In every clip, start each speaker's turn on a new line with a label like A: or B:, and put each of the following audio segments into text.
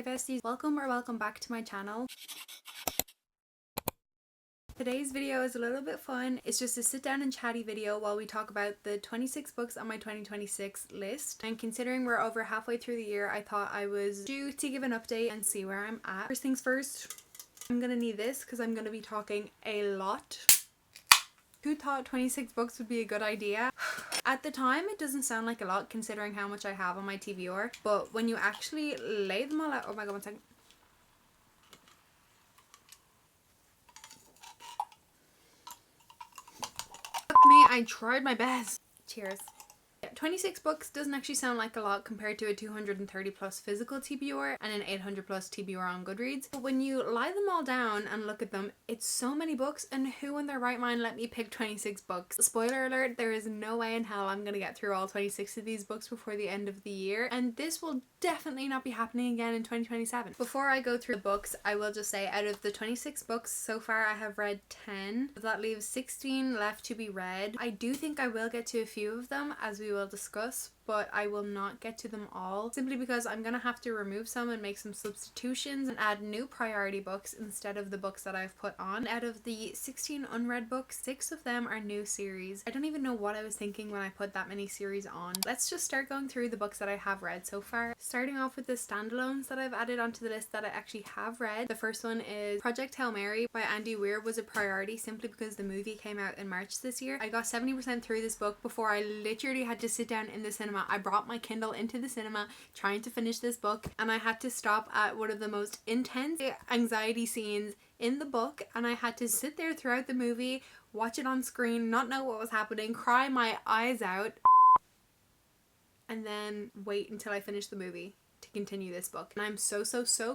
A: Hey besties, welcome back to my channel. Today's video is a little bit fun. It's just a sit down and chatty video while we talk about the 26 books on my 2026 list. And considering we're over halfway through the year, I thought I was due to give an update and see where I'm at. First things first, I'm gonna need this because I'm gonna be talking a lot. Who thought 26 books would be a good idea? At the time, it doesn't sound like a lot considering how much I have on my TBR, but when you actually lay them all out, oh my god, one second. Fuck me, I tried my best. Cheers. 26 books doesn't actually sound like a lot compared to a 230 plus physical TBR and an 800 plus TBR on Goodreads. But when you lie them all down and look at them, it's so many books, and who in their right mind let me pick 26 books? Spoiler alert, there is no way in hell I'm gonna get through all 26 of these books before the end of the year, and this will definitely not be happening again in 2027. Before I go through the books, I will just say out of the 26 books so far, I have read 10. That leaves 16 left to be read. I do think I will get to a few of them, as we will discuss, but I will not get to them all simply because I'm gonna have to remove some and make some substitutions and add new priority books instead of the books that I've put on. Out of the 16 unread books, 6 of them are new series. I don't even know what I was thinking when I put that many series on. Let's just start going through the books that I have read so far. Starting off with the standalones that I've added onto the list that I actually have read. The first one is Project Hail Mary by Andy Weir. Was a priority simply because the movie came out in March this year. I got 70% through this book before I literally had to sit down in the cinema. I brought my Kindle into the cinema trying to finish this book, and I had to stop at one of the most intense anxiety scenes in the book, and I had to sit there throughout the movie, watch it on screen, not know what was happening, cry my eyes out, and then wait until I finished the movie to continue this book. And I'm so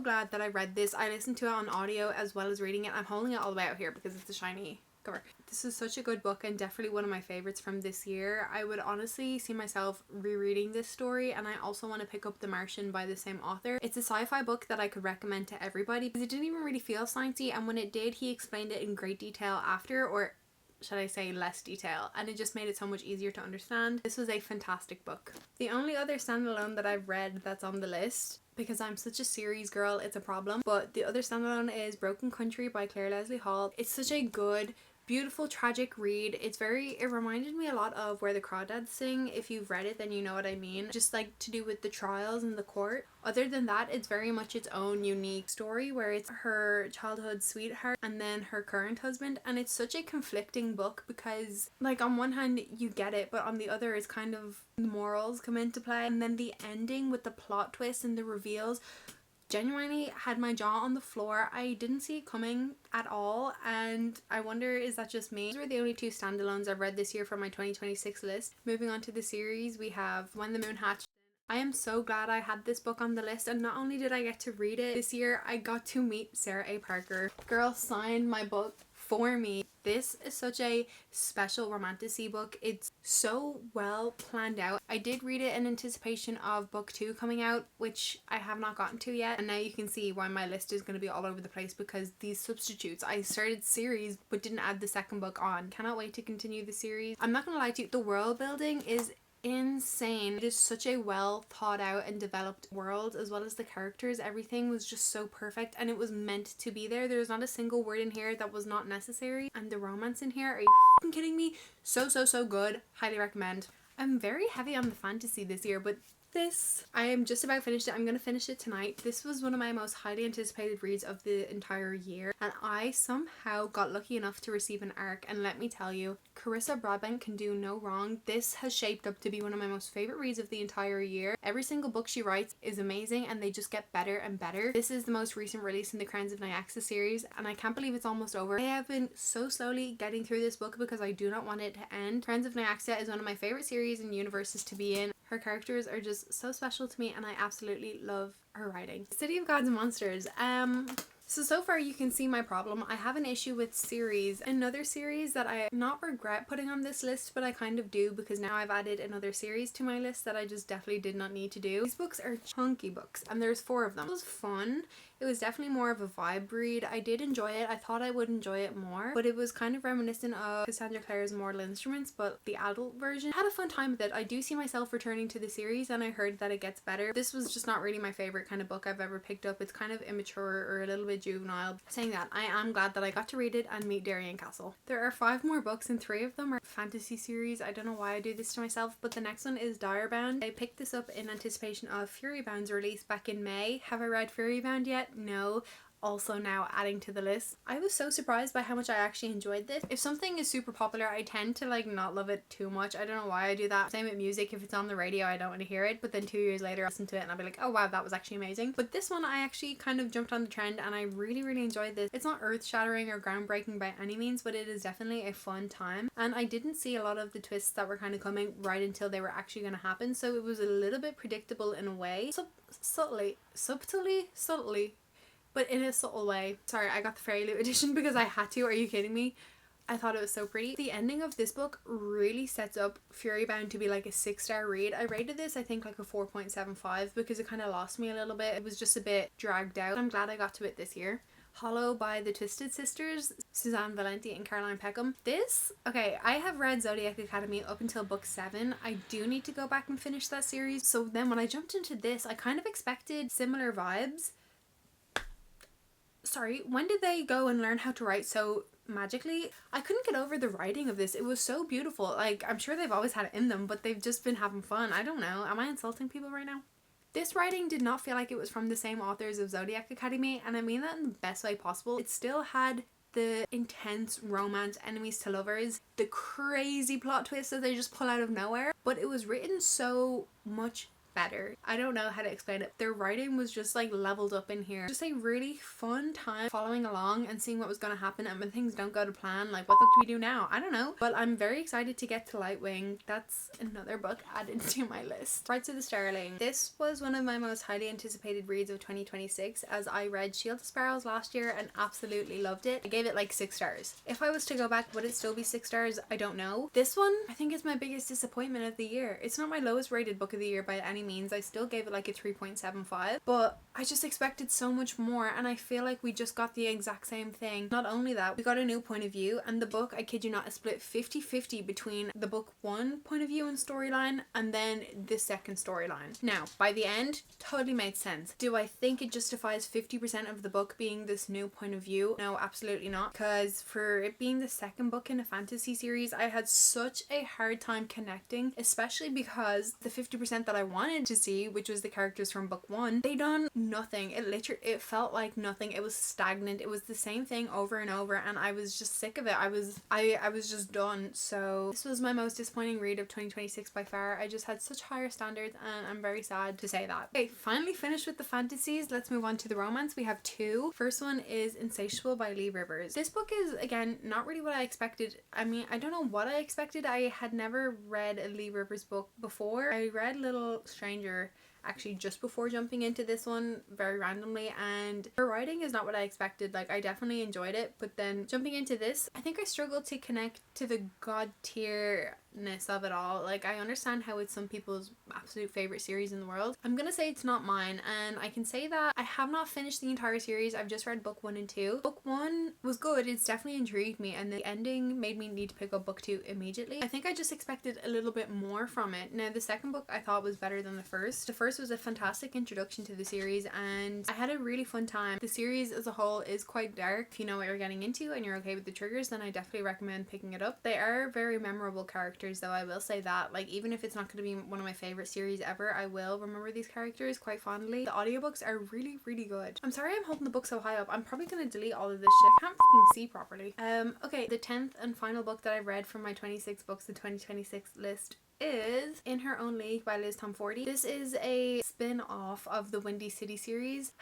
A: glad that I read this. I listened to it on audio as well as reading it. I'm holding it all the way out here because it's a shiny cover. This is such a good book and definitely one of my favorites from this year. I would honestly see myself rereading this story, and I also want to pick up The Martian by the same author. It's a sci-fi book that I could recommend to everybody because it didn't even really feel sciencey, and when it did, he explained it in great detail after, or should I say less detail, and it just made it so much easier to understand. This was a fantastic book. The only other standalone that I've read that's on the list, because I'm such a series girl, it's a problem, but the other standalone is Broken Country by Claire Leslie Hall. It's such a good, beautiful, tragic read. It reminded me a lot of Where the Crawdads Sing. If you've read it, then you know what I mean. Just like to do with the trials in the court. Other than that, it's very much its own unique story where it's her childhood sweetheart and then her current husband, and it's such a conflicting book because, like, on one hand you get it, but on the other it's kind of the morals come into play, and then the ending with the plot twist and the reveals genuinely had my jaw on the floor. I didn't see it coming at all, and I wonder, is that just me? These were the only 2 standalones I've read this year from my 2026 list. Moving on to the series, we have When the Moon Hatched. I am so glad I had this book on the list, and not only did I get to read it this year, I got to meet Sarah A. Parker. Girl signed my book for me. This is such a special romantasy book. It's so well planned out. I did read it in anticipation of book 2 coming out, which I have not gotten to yet, and now you can see why my list is going to be all over the place because these substitutes. I started series but didn't add the second book on. Cannot wait to continue the series. I'm not gonna lie to you, the world building is insane. It is such a well thought out and developed world, as well as the characters. Everything was just so perfect, and it was meant to be there. There's not a single word in here that was not necessary, and the romance in here, are you f***ing kidding me? So good. Highly recommend. I'm very heavy on the fantasy this year, but this, I am just about finished it. I'm gonna finish it tonight. This was one of my most highly anticipated reads of the entire year, and I somehow got lucky enough to receive an ARC, and let me tell you, Carissa Broadbent can do no wrong. This has shaped up to be one of my most favorite reads of the entire year. Every single book she writes is amazing, and they just get better and better. This is the most recent release in the Crowns of Nyaxa series, and I can't believe it's almost over. I have been so slowly getting through this book because I do not want it to end. Crowns of Nyaxa is one of my favorite series and universes to be in. Her characters are just so special to me, and I absolutely love her writing. City of Gods and Monsters. So far you can see my problem. I have an issue with series. Another series that I not regret putting on this list, but I kind of do because now I've added another series to my list that I just definitely did not need to do. These books are chunky books, and there's 4 of them. It was fun. It was definitely more of a vibe read. I did enjoy it. I thought I would enjoy it more, but it was kind of reminiscent of Cassandra Clare's Mortal Instruments, but the adult version. I had a fun time with it. I do see myself returning to the series, and I heard that it gets better. This was just not really my favorite kind of book I've ever picked up. It's kind of immature or a little bit juvenile. Saying that, I am glad that I got to read it and meet Darien Castle. There are 5 more books and 3 of them are fantasy series. I don't know why I do this to myself, but the next one is Direbound. I picked this up in anticipation of Furybound's release back in May. Have I read Furybound yet? No. Also now adding to the list. I was so surprised by how much I actually enjoyed this. If something is super popular, I tend to like not love it too much. I don't know why I do that. Same with music. If it's on the radio, I don't want to hear it, but then 2 years later I listen to it and I'll be like, oh wow, that was actually amazing. But this one I actually kind of jumped on the trend and I really enjoyed this. It's not earth-shattering or groundbreaking by any means, but it is definitely a fun time, and I didn't see a lot of the twists that were kind of coming right until they were actually going to happen, so it was a little bit predictable in a way. Subtly, but in a subtle way. Sorry, I got the Fairy Loot edition because I had to. Are you kidding me? I thought it was so pretty. The ending of this book really sets up Furybound to be like a 6-star read. I rated this I think like a 4.75 because it kind of lost me a little bit. It was just a bit dragged out. I'm glad I got to it this year. Hollow by the Twisted Sisters, Suzanne Valenti and Caroline Peckham. Okay, I have read Zodiac Academy up until book 7. I do need to go back and finish that series. So then when I jumped into this, I kind of expected similar vibes. Sorry, when did they go and learn how to write so magically? I couldn't get over the writing of this. It was so beautiful. Like, I'm sure they've always had it in them, but they've just been having fun. I don't know. Am I insulting people right now? This writing did not feel like it was from the same authors of Zodiac Academy, and I mean that in the best way possible. It still had the intense romance, enemies to lovers, the crazy plot twists that they just pull out of nowhere, but it was written so much better. I don't know how to explain it. Their writing was just like leveled up in here. Just a really fun time following along and seeing what was going to happen, and when things don't go to plan, like what the fuck do we do now? I don't know. But I'm very excited to get to Lightwing. That's another book added to my list. Rights of the Starling. This was one of my most highly anticipated reads of 2026, as I read Shield of Sparrows last year and absolutely loved it. I gave it like 6 stars. If I was to go back, would it still be 6 stars? I don't know. This one I think is my biggest disappointment of the year. It's not my lowest rated book of the year by any means. I still gave it like a 3.75, but I just expected so much more, and I feel like we just got the exact same thing. Not only that, we got a new point of view, and the book, I kid you not, is split 50-50 between the book 1 point of view and storyline and then the second storyline. Now, by the end, totally made sense. Do I think it justifies 50% of the book being this new point of view? No, absolutely not, because for it being the second book in a fantasy series, I had such a hard time connecting, especially because the 50% that I wanted to see, which was the characters from book 1, they done nothing. It felt like nothing. It was stagnant. It was the same thing over and over, and I was just sick of it. I was just done. So this was my most disappointing read of 2026 by far. I just had such higher standards, and I'm very sad to say that. Okay, finally finished with the fantasies. Let's move on to the romance. We have 2. First one is Insatiable by Lee Rivers. This book is, again, not really what I expected. I mean, I don't know what I expected. I had never read a Lee Rivers book before. I read Little Stranger actually just before jumping into this one very randomly, and her writing is not what I expected. Like, I definitely enjoyed it, but then jumping into this, I think I struggled to connect to the god tierness of it all. Like, I understand how it's some people's absolute favorite series in the world. I'm gonna say it's not mine, and I can say that I have not finished the entire series. I've just read book 1 and 2. Book 1 was good. It's definitely intrigued me, and the ending made me need to pick up book 2 immediately. I think I just expected a little bit more from it. Now, the second book I thought was better than the first. The first was a fantastic introduction to the series, and I had a really fun time. The series as a whole is quite dark. If you know what you're getting into and you're okay with the triggers, then I definitely recommend picking it up. They are very memorable characters, though, I will say that. Like, even if it's not going to be one of my favorite series ever, I will remember these characters quite fondly. The audiobooks are really good. I'm sorry I'm holding the book so high up. I'm probably going to delete all of this shit. I can't fucking see properly. Okay, the 10th and final book that I read from my 26 books, the 2026 list, is In Her Own League by Liz Tomforty. This is a spin-off of the Windy City series.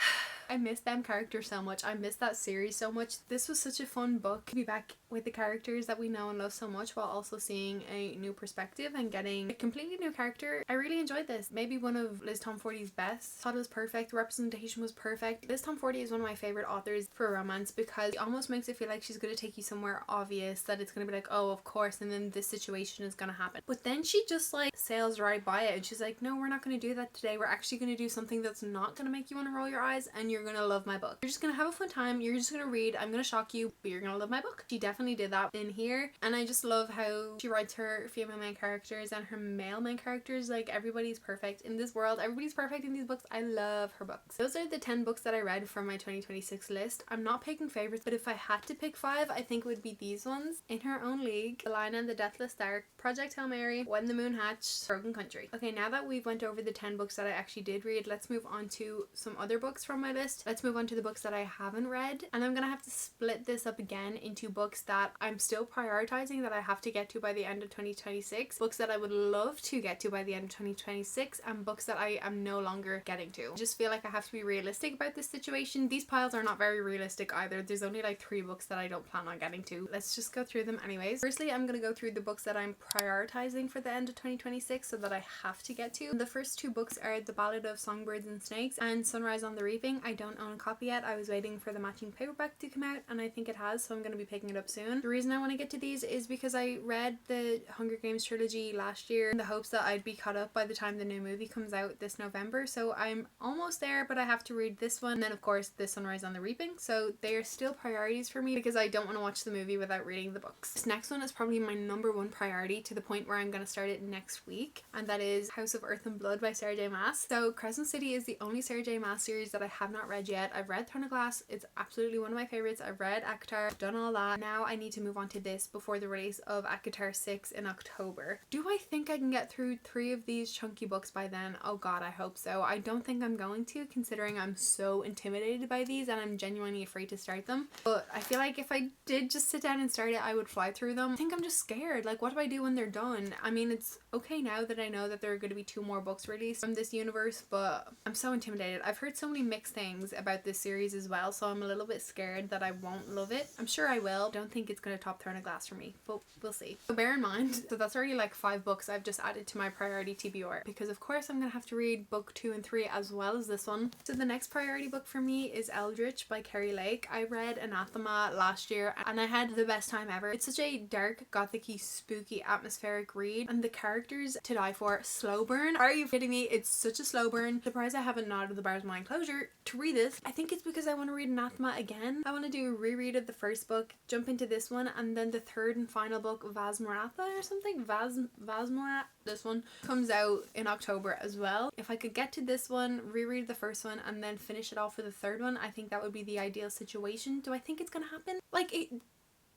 A: I miss them characters so much. I miss that series so much. This was such a fun book to be back with the characters that we know and love so much, while also seeing a new perspective and getting a completely new character. I really enjoyed this. Maybe one of Liz Tomforty's best. Thought it was perfect. The representation was perfect. Liz Tomforty is one of my favorite authors for romance because it almost makes it feel like she's going to take you somewhere obvious, that it's going to be like, oh, of course, and then this situation is going to happen. But then she just like sails right by it, and she's like, no, we're not going to do that today. We're actually going to do something that's not going to make you want to roll your eyes, and you're gonna love my book. You're just gonna have a fun time, you're just gonna read, I'm gonna shock you, but you're gonna love my book. She definitely did that in here, and I just love how she writes her female main characters and her male main characters. Like, everybody's perfect in this world, everybody's perfect in these books. I love her books. Those are the 10 books that I read from my 2026 list. I'm not picking favorites, but if I had to pick 5, I think it would be these ones: In Her Own League, The Lion and the Deathless Dark, Project Hail Mary, When the Moon Hatched, Broken Country. Okay, now that we've went over the 10 books that I actually did read, let's move on to some other books from my list. Let's move on to the books that I haven't read, and I'm gonna have to split this up again into books that I'm still prioritizing that I have to get to by the end of 2026, books that I would love to get to by the end of 2026, and books that I am no longer getting to. I just feel like I have to be realistic about this situation. These piles are not very realistic either. There's only like 3 books that I don't plan on getting to. Let's just go through them anyways. Firstly, I'm gonna go through the books that I'm prioritizing for the end of 2026, so that I have to get to. The first 2 books are The Ballad of Songbirds and Snakes and Sunrise on the Reaping. I don't own a copy yet. I was waiting for the matching paperback to come out, and I think it has, so I'm going to be picking it up soon. The reason I want to get to these is because I read the Hunger Games trilogy last year in the hopes that I'd be caught up by the time the new movie comes out this November, so I'm almost there, but I have to read this one, and then of course the Sunrise on the Reaping, so they are still priorities for me because I don't want to watch the movie without reading the books. This next one is probably my number 1 priority, to the point where I'm going to start it next week, and that is House of Earth and Blood by Sarah J Maas. So Crescent City is the only Sarah J Maas series that I have not read yet. I've read Throne of Glass, it's absolutely one of my favorites. I've read ACOTAR, I've done all that. Now I need to move on to this before the release of ACOTAR 6 in October. Do I think I can get through 3 of these chunky books by then? Oh god, I hope so. I don't think I'm going to, considering I'm so intimidated by these and I'm genuinely afraid to start them. But I feel like if I did just sit down and start it, I would fly through them. I think I'm just scared. Like, what do I do when they're done? I mean, it's okay now that I know that there are going to be 2 more books released from this universe, but I'm so intimidated. I've heard so many mixed things about this series as well, so I'm a little bit scared that I won't love it. I'm sure I will. Don't think it's going to top Throne of Glass for me, but we'll see. So bear in mind, so that's already like 5 books I've just added to my priority TBR, because of course I'm going to have to read book 2 and 3 as well as this one. So the next priority book for me is Eldritch by Carrie Lake. I read Anathema last year and I had the best time ever. It's such a dark, gothic-y, spooky, atmospheric read, and the characters to die for. Slow burn. Are you kidding me? It's such a slow burn. Surprised I haven't nodded the bars of my enclosure to read this. I think it's because I want to read Anathema again. I want to do a reread of the first book, jump into this one, and then the third and final book, Vasmaratha or something. Vasmarat. This one comes out in October as well. If I could get to this one, reread the first one, and then finish it off with the third one, I think that would be the ideal situation. Do I think it's gonna happen? Like, it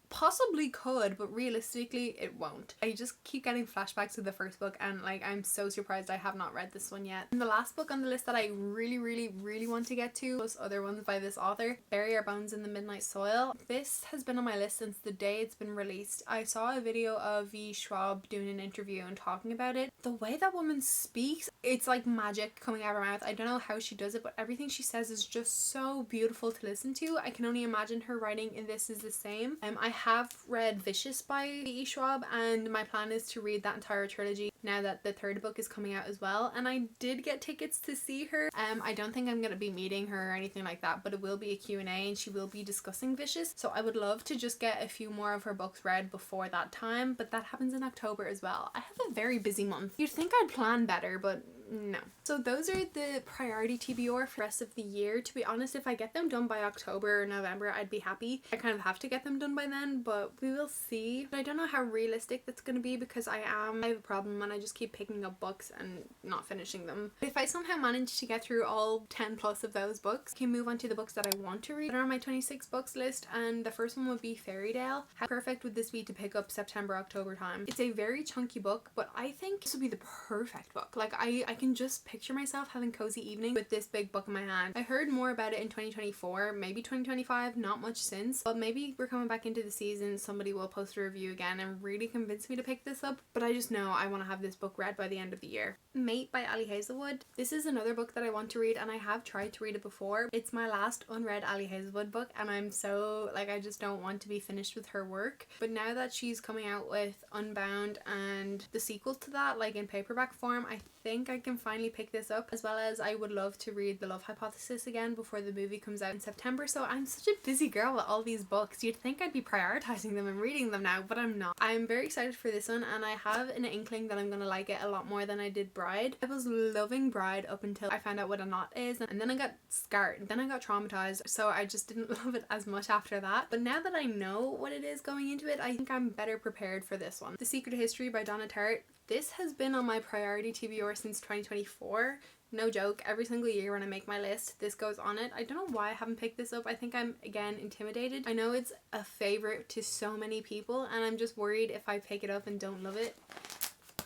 A: possibly could, but realistically it won't. I just keep getting flashbacks to the first book, and like, I'm so surprised I have not read this one yet. And the last book on the list that I really want to get to, plus other ones by this author, Bury Our Bones in the Midnight Soil. This has been on my list since the day it's been released. I saw a video of V. Schwab doing an interview and talking about it. The way that woman speaks, it's like magic coming out of her mouth. I don't know how she does it, but everything she says is just so beautiful to listen to. I can only imagine her writing in this is the same. I have read Vicious by V. Schwab, and my plan is to read that entire trilogy now that the third book is coming out as well. And I did get tickets to see her. I don't think I'm going to be meeting her or anything like that, but it will be a Q&A and she will be discussing Vicious. So I would love to just get a few more of her books read before that time, but that happens in October as well. I have a very busy month. You'd think I'd plan better, but no. So those are the priority TBR for the rest of the year. To be honest, if I get them done by October or November, I'd be happy. I kind of have to get them done by then, but we will see. But I don't know how realistic that's going to be, because I have a problem and I just keep picking up books and not finishing them. If I somehow manage to get through all 10 plus of those books, I can move on to the books that I want to read that are on my 26 books list, and the first one would be Fairy Tale. How perfect would this be to pick up September, October time? It's a very chunky book, but I think this would be the perfect book. Like, I can just picture myself having cozy evening with this big book in my hand. I heard more about it in 2024, maybe 2025, not much since, but maybe we're coming back into the season, somebody will post a review again and really convince me to pick this up, but I just know I want to have this book read by the end of the year. Mate by Ali Hazelwood. This is another book that I want to read, and I have tried to read it before. It's my last unread Ali Hazelwood book, and I'm so, like, I just don't want to be finished with her work. But now that she's coming out with Unbound and the sequel to that, like in paperback form, I think I can finally pick this up, as well as I would love to read The Love Hypothesis again before the movie comes out in September. So I'm such a busy girl with all these books. You'd think I'd be prioritizing them and reading them now, but I'm not. I'm very excited for this one, and I have an inkling that I'm gonna like it a lot more than I did Bride. I was loving Bride up until I found out what a knot is, and then I got scarred, then I got traumatized, so I just didn't love it as much after that. But now that I know what it is going into it, I think I'm better prepared for this one. The Secret History by Donna Tartt. This has been on my priority TBR since 2024. No joke, every single year when I make my list, this goes on it. I don't know why I haven't picked this up. I think I'm, again, intimidated. I know it's a favorite to so many people, and I'm just worried if I pick it up and don't love it,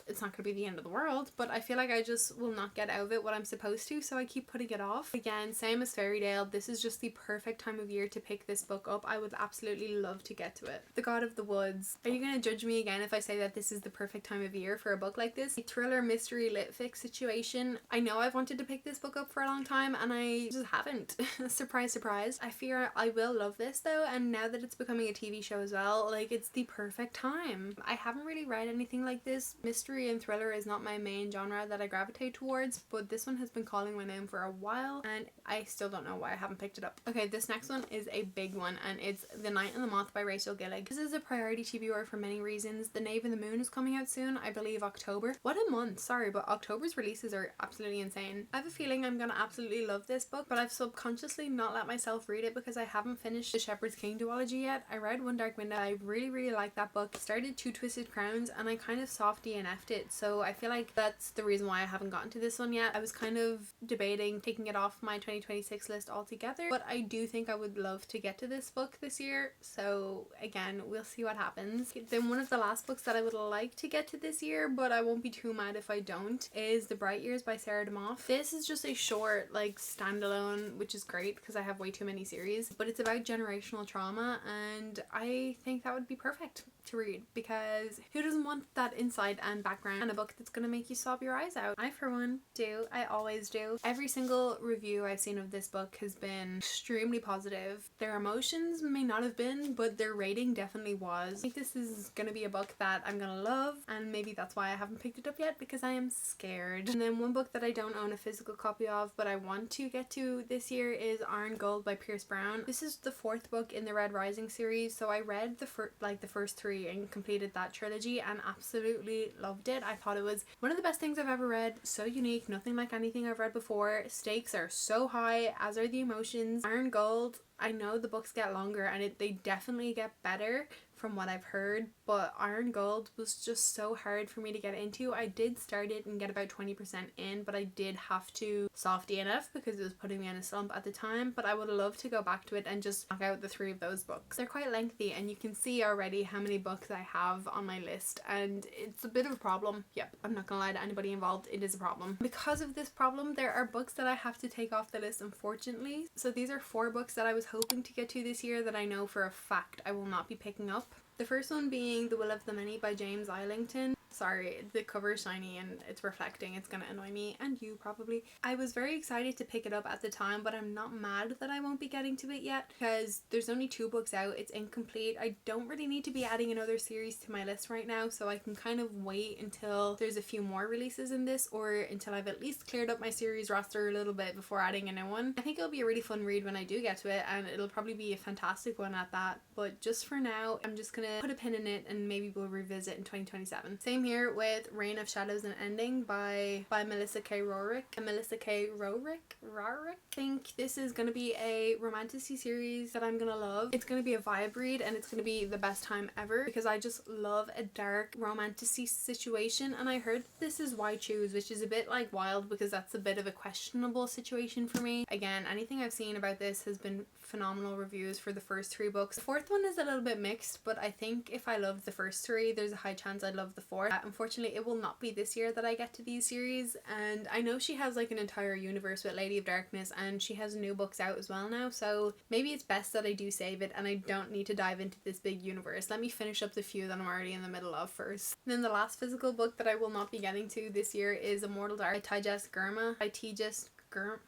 A: it's not going to be the end of the world, but I feel like I just will not get out of it what I'm supposed to, so I keep putting it off. Again, same as Fairy Tale, this is just the perfect time of year to pick this book up. I would absolutely love to get to it. The God of the Woods. Are you going to judge me again if I say that this is the perfect time of year for a book like this? A thriller mystery lit fic situation. I know I've wanted to pick this book up for a long time and I just haven't. Surprise, surprise. I fear I will love this though, and now that it's becoming a TV show as well, like, it's the perfect time. I haven't really read anything like this. Mystery and thriller is not my main genre that I gravitate towards, but this one has been calling my name for a while and I still don't know why I haven't picked it up. Okay, this next one is a big one, and it's The Night and the Moth by Rachel Gillig. This is a priority TBR for many reasons. The Knave and the Moon is coming out soon, I believe October. What a month, sorry, but October's releases are absolutely insane. I have a feeling I'm gonna absolutely love this book, but I've subconsciously not let myself read it because I haven't finished The Shepherd's King duology yet. I read One Dark Window, I really liked that book. Started Two Twisted Crowns and I kind of soft DNF'd it, so I feel like that's the reason why I haven't gotten to this one yet. I was kind of debating taking it off my 2026 list altogether, but I do think I would love to get to this book this year, so again, we'll see what happens. Then one of the last books that I would like to get to this year, but I won't be too mad if I don't, is The Bright Years by Sarah DeMoff. This is just a short, like, standalone, which is great because I have way too many series, but it's about generational trauma, and I think that would be perfect to read, because who doesn't want that insight and background in a book that's gonna make you sob your eyes out? I for one do. I always do. Every single review I've seen of this book has been extremely positive. Their emotions may not have been, but their rating definitely was. I think this is gonna be a book that I'm gonna love, and maybe that's why I haven't picked it up yet, because I am scared. And then one book that I don't own a physical copy of but I want to get to this year is Iron Gold by Pierce Brown. This is the fourth book in the Red Rising series, so I read the first three and completed that trilogy and absolutely loved it. I thought it was one of the best things I've ever read. So unique, nothing like anything I've read before. Stakes are so high, as are the emotions. Iron Gold, I know the books get longer and they definitely get better from what I've heard, but Iron Gold was just so hard for me to get into. I did start it and get about 20% in, but I did have to soft DNF because it was putting me in a slump at the time, but I would love to go back to it and just knock out the 3 of those books. They're quite lengthy and you can see already how many books I have on my list, and it's a bit of a problem. Yep, I'm not gonna lie to anybody involved, it is a problem. Because of this problem, there are books that I have to take off the list, unfortunately. So these are 4 books that I was hoping to get to this year that I know for a fact I will not be picking up. The first one being The Will of the Many by James Islington. Sorry, the cover is shiny and it's reflecting. It's gonna annoy me and you probably. I was very excited to pick it up at the time, but I'm not mad that I won't be getting to it yet because there's only 2 books out. It's incomplete. I don't really need to be adding another series to my list right now, so I can kind of wait until there's a few more releases in this, or until I've at least cleared up my series roster a little bit before adding a new one. I think it'll be a really fun read when I do get to it, and it'll probably be a fantastic one at that, but just for now I'm just gonna put a pin in it and maybe we'll revisit in 2027. Same here with Reign of Shadows and Ending by Melissa K. Rorick. I think this is gonna be a romantasy series that I'm gonna love. It's gonna be a vibe read and it's gonna be the best time ever because I just love a dark romantasy situation, and I heard this is Why Choose, which is a bit like wild because that's a bit of a questionable situation for me. Again, anything I've seen about this has been phenomenal reviews for the first 3 books. The 4th one is a little bit mixed, but I think if I loved the first 3, there's a high chance I'd love the 4th. Unfortunately, it will not be this year that I get to these series, and I know she has like an entire universe with Lady of Darkness and she has new books out as well now, so maybe it's best that I do save it and I don't need to dive into this big universe. Let me finish up the few that I'm already in the middle of first. And then the last physical book that I will not be getting to this year is Immortal Dark by Tejas Gurma.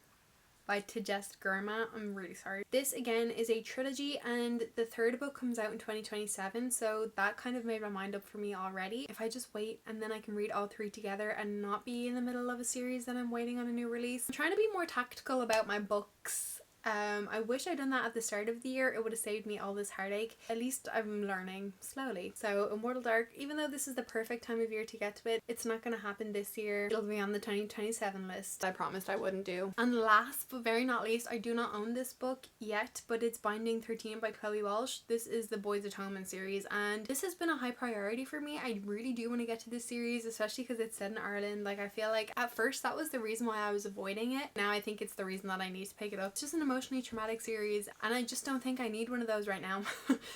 A: by Tejest Gurma. I'm really sorry. This again is a trilogy and the third book comes out in 2027, so that kind of made my mind up for me already. If I just wait and then I can read all three together and not be in the middle of a series that I'm waiting on a new release. I'm trying to be more tactical about my books. I wish I'd done that at the start of the year. It would have saved me all this heartache. At least I'm learning slowly. So Immortal Dark, even though this is the perfect time of year to get to it, it's not going to happen this year. It'll be on the 2027 list I promised I wouldn't do. And last but very not least, I do not own this book yet, but it's Binding 13 by Chloe Walsh. This is the Boys Atonement series and this has been a high priority for me. I really do want to get to this series, especially because it's set in Ireland. Like, I feel like at first that was the reason why I was avoiding it. Now I think it's the reason that I need to pick it up. It's just an emotionally traumatic series and I just don't think I need one of those right now.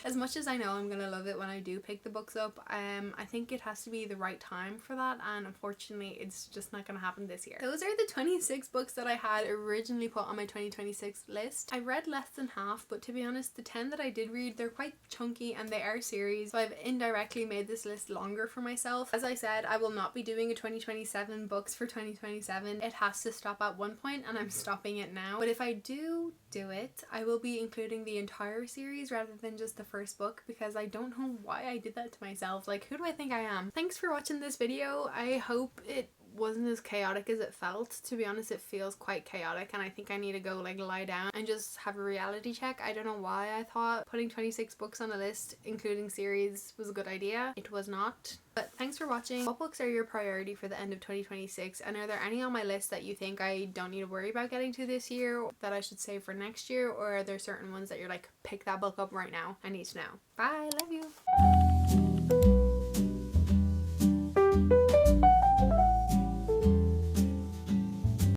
A: As much as I know I'm gonna love it when I do pick the books up, I think it has to be the right time for that, and unfortunately it's just not gonna happen this year. Those are the 26 books that I had originally put on my 2026 list. I read less than half, but to be honest, the 10 that I did read, they're quite chunky and they are series, so I've indirectly made this list longer for myself. As I said, I will not be doing a 2027 books for 2027. It has to stop at one point and I'm stopping it now. But if I do it, I will be including the entire series rather than just the first book, because I don't know why I did that to myself. Like, who do I think I am? Thanks for watching this video. I hope it wasn't as chaotic as it felt. To be honest, it feels quite chaotic and I think I need to go like lie down and just have a reality check. I don't know why I thought putting 26 books on a list including series was a good idea. It was not. But thanks for watching. What books are your priority for the end of 2026, and are there any on my list that you think I don't need to worry about getting to this year, that I should save for next year, or are there certain ones that you're like, pick that book up right now? I need to know. Bye, love you.